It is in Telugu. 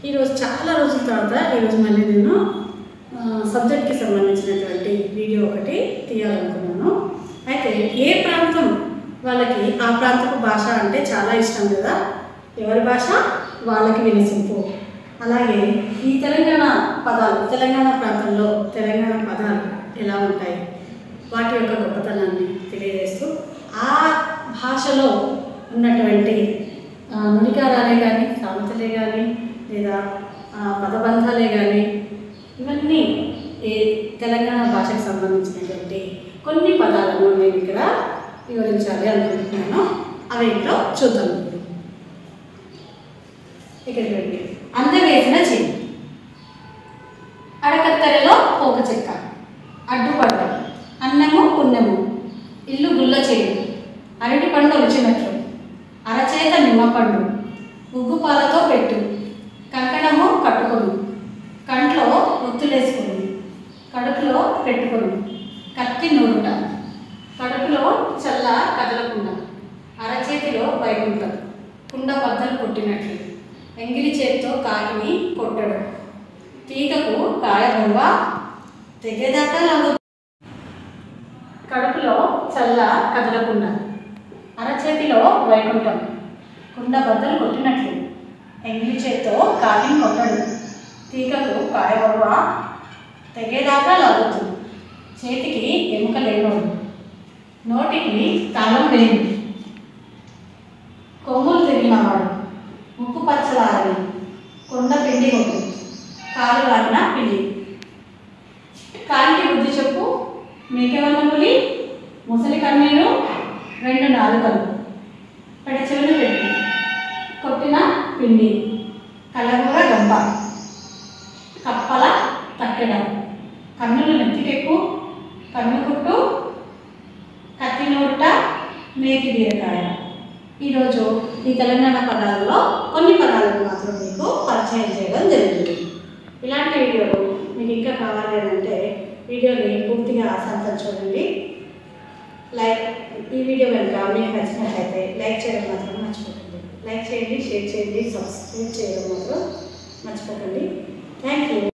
ఈరోజు చాలా రోజుల తర్వాత ఈరోజు మళ్ళీ నేను సబ్జెక్ట్కి సంబంధించినటువంటి వీడియో ఒకటి తీయాలనుకున్నాను. అయితే ఏ ప్రాంతం వాళ్ళకి ఆ ప్రాంతపు భాష అంటే చాలా ఇష్టం కదా, ఎవరి భాష వాళ్ళకి వినసింపు. అలాగే ఈ తెలంగాణ పదాలు, తెలంగాణ ప్రాంతంలో తెలంగాణ పదాలు ఎలా ఉంటాయి, వాటి యొక్క గొప్పతనాన్ని తెలియజేస్తూ ఆ భాషలో ఉన్నటువంటి నుడికారాలే కానీ, సామెతలే కానీ, లేదా పదబంధాలే కానీ, ఇవన్నీ ఈ తెలంగాణ భాషకు సంబంధించినటువంటి కొన్ని పదాలను నేను ఇక్కడ వివరించాలి అనుకుంటున్నాను. అవి ఏంటో చూద్దాం. ఇక్కడ చూడండి. అందవేసిన చెయ్యి, అడకత్తెరలో పోక చెక్క, అడ్డుపడ్డ, అన్నము పుణ్యము, ఇల్లు గుల్ల చేయి, అరటి పండు రుచినట్లు, అరచేత నిమ్మపండు, ఉగ్గుపాలతో పెట్టు, కంకణము కట్టుకొను, కంట్లో ఒత్తులేసుకుని, కడుపులో పెట్టుకొని, కత్తి నూరుట, కడుపులో చల్ల కదలకుండా, అరచేతిలో వైకుంఠం, కుండ బద్దలు కొట్టినట్లు, ఎంగిలి చేతితో కాకిని కొట్టడం, తీగకు కాయ బొవ్వ తెగేదాకా లాగు, కడుపులో చల్ల కదలకుండా, అరచేతిలో వైకుంఠం, కుండ బద్దలు కొట్టినట్లు, ఎంగిలి చేతితో కాకిని కొట్టడం, తీగకు కాయ బొవ్వ తెగేదాకా లాగుతుంది, చేతికి ఎముక లేనోడు, నోటికి తాళం లేని, కొమ్ములు తిరిగినవాడు, ముక్కు పచ్చలారని, కొండ పిండి కొట్టు, కాలు లాగిన పిండి, కాలికి బుద్ధి చెప్పు, మేకెవన్న పులి, ముసలి కన్నీరు, రెండు నాలుకలు, పెడచెవిని పెట్టు, కొట్టిన పిండి, కళ్ళగూర గంప, కప్పల తక్కెడ, కన్నులు నెత్తికెక్కు, కన్ను కుట్టు, కత్తి నూరుట, మేకి బీరకాయ. ఈరోజు ఈ తెలంగాణ పదాలలో కొన్ని పదాలను మాత్రం మీకు పరిచయం చేయడం జరుగుతుంది. ఇలాంటి వీడియోలు మీకు ఇంకా కావాలి అంటే వీడియోని పూర్తిగా ఆసంతం చూడండి. ఈ వీడియో కనుక మీకు నచ్చినట్లయితే లైక్ చేయడం మాత్రం మర్చిపోకండి. లైక్ చేయండి, షేర్ చేయండి, సబ్స్క్రైబ్ చేయడం మాత్రం మర్చిపోకండి. Thank you.